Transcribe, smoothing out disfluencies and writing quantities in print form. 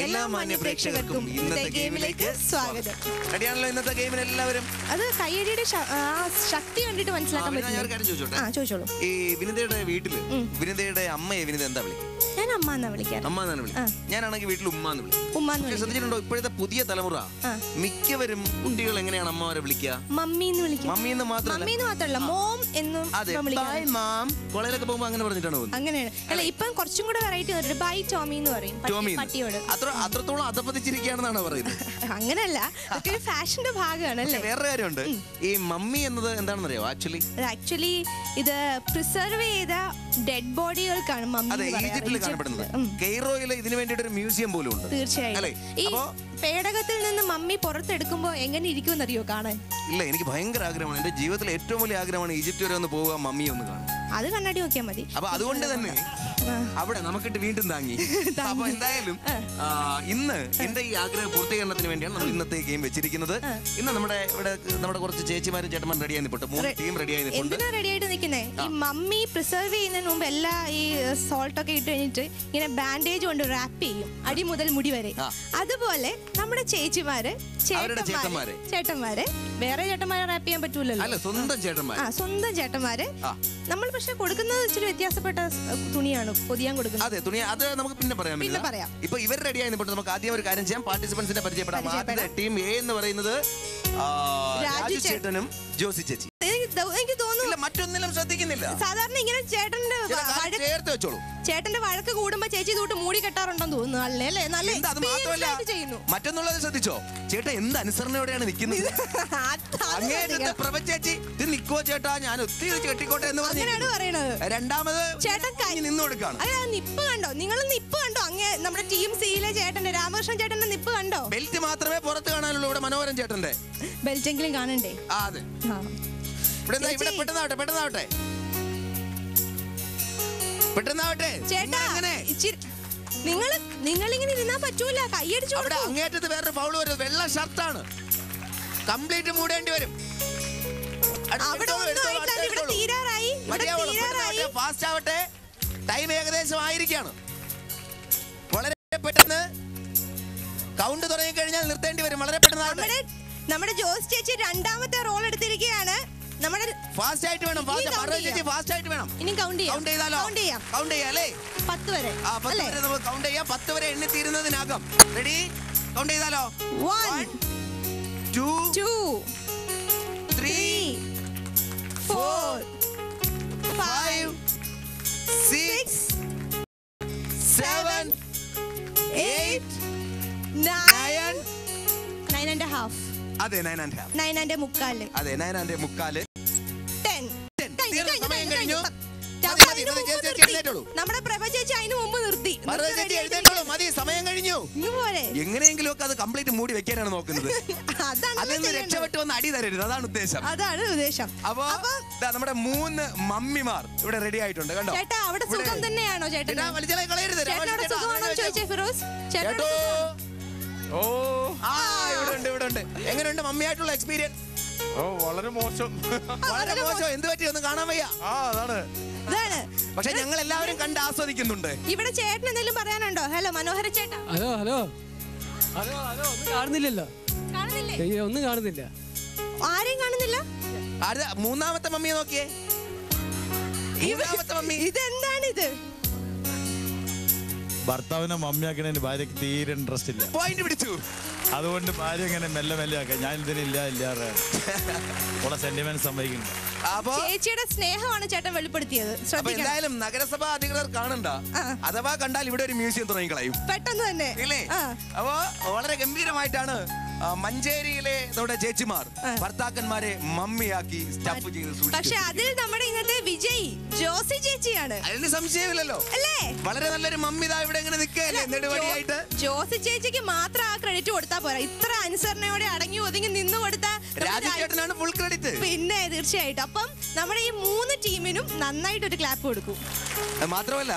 എല്ലാ മാന്യ പ്രേക്ഷകർക്കും ഇന്നത്തെ ഗെയിമിലേക്ക് സ്വാഗതം. റെഡിയാണല്ലോ ഇന്നത്തെ ഗെയിമിന് എല്ലാവരും? അത് കയ്യടിയുടെ ശക്തി കണ്ടിട്ട് മനസ്സിലാക്കാൻ പറ്റും. ചോദിച്ചോളൂ. ഈ വിനിതയുടെ വീട്ടില് വിനിതയുടെ അമ്മയെ വിനിത എന്താ വിളിക്കുക? ഞാൻ അമ്മ എന്നാ വിളിക്കാം. അമ്മ എന്നാണ് വിളിക്കുക. ഞാനാണെങ്കിൽ വീട്ടിൽ ഉമ്മാന്ന് വിളിക്കും. ശ്രദ്ധിച്ചിട്ടുണ്ടോ ഇപ്പോഴത്തെ പുതിയ തലമുറ മിക്കവരും കുട്ടികൾ എങ്ങനെയാണ് അമ്മമാരെ വിളിക്കുക? മമ്മീന്ന് വിളിക്കും. മമ്മീന്ന് മാത്രമല്ല മോം എന്നും കോളേജിലൊക്കെ പോകുമ്പോ അങ്ങനെ പറഞ്ഞിട്ടാണ് പോകുന്നത്. അങ്ങനെയാണ്. അല്ല ഇപ്പം കുറച്ചും കൂടെ വെറൈറ്റി ബൈ ടോമി എന്ന് പറയും പട്ടിയോട്. അത്രത്തോളം അതപ്പതിച്ചിരിക്കുകയാണെന്നാണ് പറയുന്നത്. അങ്ങനല്ല, അതൊക്കെ ഫാഷന്റെ ഭാഗമാണ്. വേറെ കാര്യമുണ്ട്. ഈ മമ്മി എന്നത് എന്താണെന്ന് അറിയാമോ? ആക്ച്വലി ഇത് പ്രിസർവ് ചെയ്ത ഡെഡ് ബോഡികൾക്കാണ് മമ്മി ഈജിപ്തിൽ കാണപ്പെടുന്നത്. കെയ്റോയില് ഇതിനു വേണ്ടിയിട്ട് ഒരു മ്യൂസിയം പോലും ഉണ്ട്. തീർച്ചയായും. ഈ പേടകത്തിൽ നിന്ന് മമ്മി പുറത്തെടുക്കുമ്പോ എങ്ങനെ ഇരിക്കും അറിയോ കാണാൻ? ഇല്ല, എനിക്ക് ഭയങ്കര ആഗ്രഹമാണ്. എന്റെ ജീവിതത്തിലെ ഏറ്റവും വലിയ ആഗ്രഹമാണ് ഈജിപ്റ്റ് വരെ ഒന്ന് പോവുക, മമ്മി ഒന്ന് കാണാൻ. അത് കണ്ണാടി നോക്കിയാൽ മതി. അപ്പൊ അതുകൊണ്ട് തന്നെ അവിടെ നമുക്കിട്ട് വീണ്ടും താങ്ങി. അപ്പൊ എന്തായാലും ഇന്ന് എന്റെ ഈ ആഗ്രഹ പൂർത്തീകരണത്തിന് വേണ്ടിയാണ് നമ്മൾ ഇന്നത്തെ ഗെയിം വെച്ചിരിക്കുന്നത്. ഇന്ന് നമ്മുടെ കുറച്ച് ചേച്ചിമാരും ചേട്ടന്മാരും റെഡിയായി നിൽപ്പുണ്ട്. 3 ടീം റെഡിയായി നിൽപ്പുണ്ട്. എന്തിനാ റെഡിയായിട്ട് നിൽക്കുന്നേ? ഈ മമ്മി പ്രിസർവ് ചെയ്യുന്നതിന് മുമ്പ് എല്ലാ ഈ സോൾട്ട് ഒക്കെ ഇട്ട് കഴിഞ്ഞിട്ട് ഇങ്ങനെ ബാൻഡേജ് കൊണ്ട് റാപ്പ് ചെയ്യും, അടി മുതൽ മുടി വരെ. അതുപോലെ നമ്മുടെ ചേച്ചിമാര് ചേട്ടന്മാര് വേറെ ചേട്ടന്മാരെ റാപ്പ് ചെയ്യാൻ പറ്റൂലല്ലോ. സ്വന്തം ചേട്ടന്മാര്. നമ്മൾ പക്ഷെ കൊടുക്കുന്നത് ഇച്ചിരി വ്യത്യാസപ്പെട്ട തുണിയാണ് പൊതിയാൻ കൊടുക്കുന്നത്. അതെ, തുണി അത് നമുക്ക് പിന്നെ പറയാം. ഇപ്പൊ ഇവർ റെഡിയായി നിൽപ്പുണ്ട്. നമുക്ക് ആദ്യം ഒരു കാര്യം ചെയ്യാം, പാർട്ടിസിപ്പൻസിനെ പരിചയപ്പെടാം. ആദ്യത്തെ ടീം എ എന്ന് പറയുന്നത് രാജു ചേട്ടനും ജോസി ചേച്ചി. എനിക്ക് തോന്നുന്നു മറ്റൊന്നിലും ശ്രദ്ധിക്കുന്നില്ല. സാധാരണ ഇങ്ങനെ ചേട്ടന്റെ വഴക്ക് കൂടുമ്പോ ചേച്ചി തൊട്ട് മൂടി കെട്ടാറുണ്ടെന്ന് തോന്നുന്നു. മറ്റൊന്നുള്ളത് ശ്രദ്ധിച്ചോ? ചേട്ടാ എന്ത് അനുസരണയോടെയാണ് നിൽക്കുന്നത്. ചേച്ചി ഇത് നിക്കോ ചേട്ടാ, ഞാൻ ഒത്തിരി കെട്ടിക്കോട്ടെ എന്ന് പറയുന്നത്. രണ്ടാമത് ചേട്ടൻ നിന്ന് കൊടുക്കാണ്. നിപ്പ് കണ്ടോ? നിങ്ങൾ നിപ്പ് കണ്ടോ? അങ്ങേ നമ്മുടെ ടീം സിയിലെ ചേട്ടന്റെ രാമകൃഷ്ണൻ ചേട്ടന്റെ നിപ്പ് കണ്ടോ? ബെൽറ്റ് മാത്രമേ പുറത്ത് കാണാനുള്ളൂ. ഇവിടെ മനോഹരൻ ചേട്ടന്റെ ബെൽറ്റ് എങ്കിലും കാണണ്ടേ? അതെ, പെട്ടെന്നാവട്ടെ. നിങ്ങൾ ഇങ്ങനെ ഇരുന്നാ പറ്റൂല, കൈയടിച്ചു. അവിടെ അങ്ങേറ്റത്ത് വേറൊരു ഫൗൾ വരും. വെള്ള ഷർട്ടാണ്, കംപ്ലീറ്റ് മൂടേണ്ടി വരും. ഫാസ്റ്റ് ആവട്ടെ, ടൈം ഏകദേശം ആയിരിക്കാണ്. വളരെ പെട്ടെന്ന് കൗണ്ട് തുടങ്ങി കഴിഞ്ഞാൽ നിർത്തേണ്ടി വരും. വളരെ പെട്ടെന്ന് നമ്മുടെ ജോസ് ചേച്ചി രണ്ടാമത്തെ റോൾ എടുത്തിരിക്കുകയാണ്. ഫാസ്റ്റ് ആയിട്ട് വേണം. ഫാസ്റ്റ് ആയിട്ട് വേണം. ഇനി കൗണ്ട് ചെയ്യാം അല്ലേ? 10 വരെ. 10 വരെ നമുക്ക് കൗണ്ട് ചെയ്യാം. 10 വരെ എണ്ണി തീരുന്നതിനകം റെഡി? കൗണ്ട് ചെയ്താലോ? 1 2 3 4 5 6 7 8 9 9.5. അതെ, 9.5. 9.25. അതെ, 9.25. 10. നമ്മുടെ പ്രഭ ചേച്ചി അതിന് മുമ്പ് നിർത്തി. മതി, സമയം കഴിഞ്ഞു. എങ്ങനെയെങ്കിലും ഒക്കെ അത് കംപ്ലീറ്റ് മൂടി വെക്കാനാണ് നോക്കുന്നത്. അതിൽ രക്ഷപ്പെട്ടു വന്ന് അടി തരരുത്, അതാണ് ഉദ്ദേശം. അപ്പൊ നമ്മുടെ 3 മമ്മിമാർ ഇവിടെ റെഡി ആയിട്ടുണ്ട്. കണ്ടോ ചേട്ടാ? അവിടെ സുഖം തന്നെയാണോ ചേട്ടാ? വലിച്ചാലേ കളയരുത്. ചേട്ടോ ഇവിടെ ഉണ്ട്. എങ്ങനെയുണ്ട് മമ്മിയായിട്ടുള്ള എക്സ്പീരിയൻസ്? വളരെ മോശം. എന്ത് പറ്റി? ഒന്ന് കാണാൻ വയ്യ. പക്ഷെ ഞങ്ങൾ എല്ലാവരും കണ്ട് ആസ്വദിക്കുന്നുണ്ട്. ഇവിടെ ചേട്ടൻ എന്തെങ്കിലും പറയാനുണ്ടോ? ഹലോ മനോഹര ചേട്ടാ. ഹലോ ഒന്നും കാണുന്നില്ലല്ലോ. ഒന്നും കാണുന്നില്ല. ആരെയും കാണുന്നില്ല. മൂന്നാമത്തെ മമ്മിയെ നോക്കിയേ. ഇതെന്താണിത്? ഭർത്താവിനെ മമ്മിയാക്കണ ഭാര്യക്ക് തീരെ ഇൻട്രസ്റ്റ് ഇല്ല. പോയിന്റ് പിടിച്ചു. അതുകൊണ്ട് ഭാര്യ ഇങ്ങനെ മെല്ലെ ആക്കാം. ഞാൻ ഇതിനില്ല സെന്റിമെന്റ് സംഭവിക്കുന്നുണ്ട്. ചേച്ചിയുടെ സ്നേഹമാണ് ചേട്ടൻ വെളിപ്പെടുത്തിയത്. എന്തായാലും നഗരസഭാ അധികൃതർ കാണണ്ട. അഥവാ കണ്ടാൽ ഇവിടെ ഒരു മ്യൂസിയം തുടങ്ങിക്കളയും പെട്ടെന്ന് തന്നെ. ഇല്ലേ? അപ്പോ വളരെ ഗംഭീരമായിട്ടാണ് മഞ്ചേരിയിലെ നമ്മുടെ ചേച്ചിമാർ ഭർത്താക്കന്മാരെ മമ്മിയാക്കി സ്റ്റഫ് ചെയ്ത്. പക്ഷെ അതിൽ നമ്മുടെ ഇന്നത്തെ വിജയ് ജോസി ചേച്ചിയാണ്. അതിന് സംശയമില്ലല്ലോ അല്ലേ? വളരെ നല്ലൊരു മമ്മി ഇവിടെ ഇങ്ങനെ നിൽക്കുകയല്ലേ നെടുവടിയായിട്ട്. ജോസി ചേച്ചിക്ക് മാത്രം ആ ക്രെഡിറ്റ് കൊടുത്താൽ പോരാ. ഇത്ര അനുസരണയോടെ അടങ്ങി ഒതുങ്ങി നിന്ന് കൊടുത്താൽ രാജുചേട്ടനാണ് ഫുൾ ക്രെഡിറ്റ്. പിന്നെ തീർച്ചയായിട്ടും. അപ്പം നമ്മുടെ ഈ 3 ടീമിനും നന്നായിട്ടൊരു ക്ലാപ്പ് കൊടുക്കും. മാത്രമല്ല